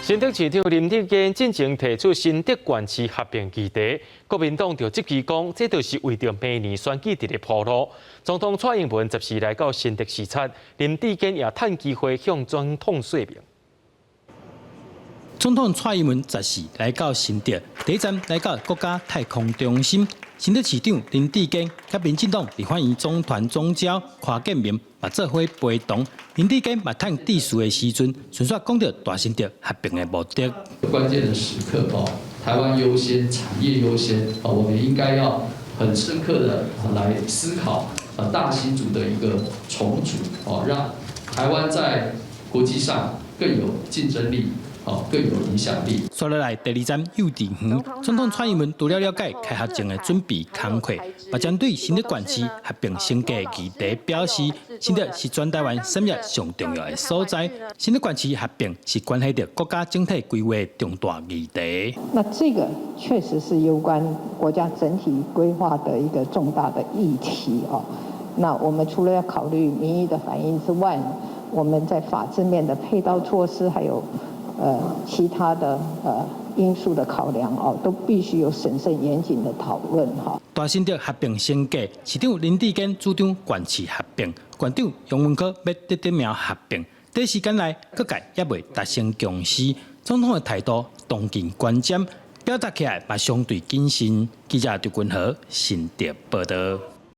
新竹市长林志坚进前提出新竹县市合并议题，国民党就质疑讲，这就是为着明年选举伫咧铺路。总统蔡英文10时来到新竹视察，林志坚也趁机会向总统说明。总统蔡英文10时来到新竹，第一站来到国家太空中心。新竹市长林志坚甲民进党立法院总团总召柯建铭嘛做伙陪同。林志坚嘛趁致辞的时阵，顺续讲到大新竹合并的目的。关键的时刻台湾优先，产业优先我们应该要很深刻的来思考大新竹的一个重组让台湾在国际上更有竞争力。更有影响力。接落来第二站幼稚园，总统蔡英文除了了解开学前的准备工作，也针对新竹县市合并升格议题表示，新竹是全台湾产业上重要的所在，新竹县市合并是关系到国家整体规划的重大议题。那这个确实是有关国家整体规划的一个重大的议题那我们除了要考虑民意的反应之外，我们在法制面的配套措施还有其他的因素的考量都必须有审慎严谨的讨论大新竹合并升格，市长林志坚主张县市合并，县长杨文科要点名合并，短时间内各界也未达成共识。总统的态度当今关键，表达起来嘛相对谨慎。记者刘君豪新竹报道。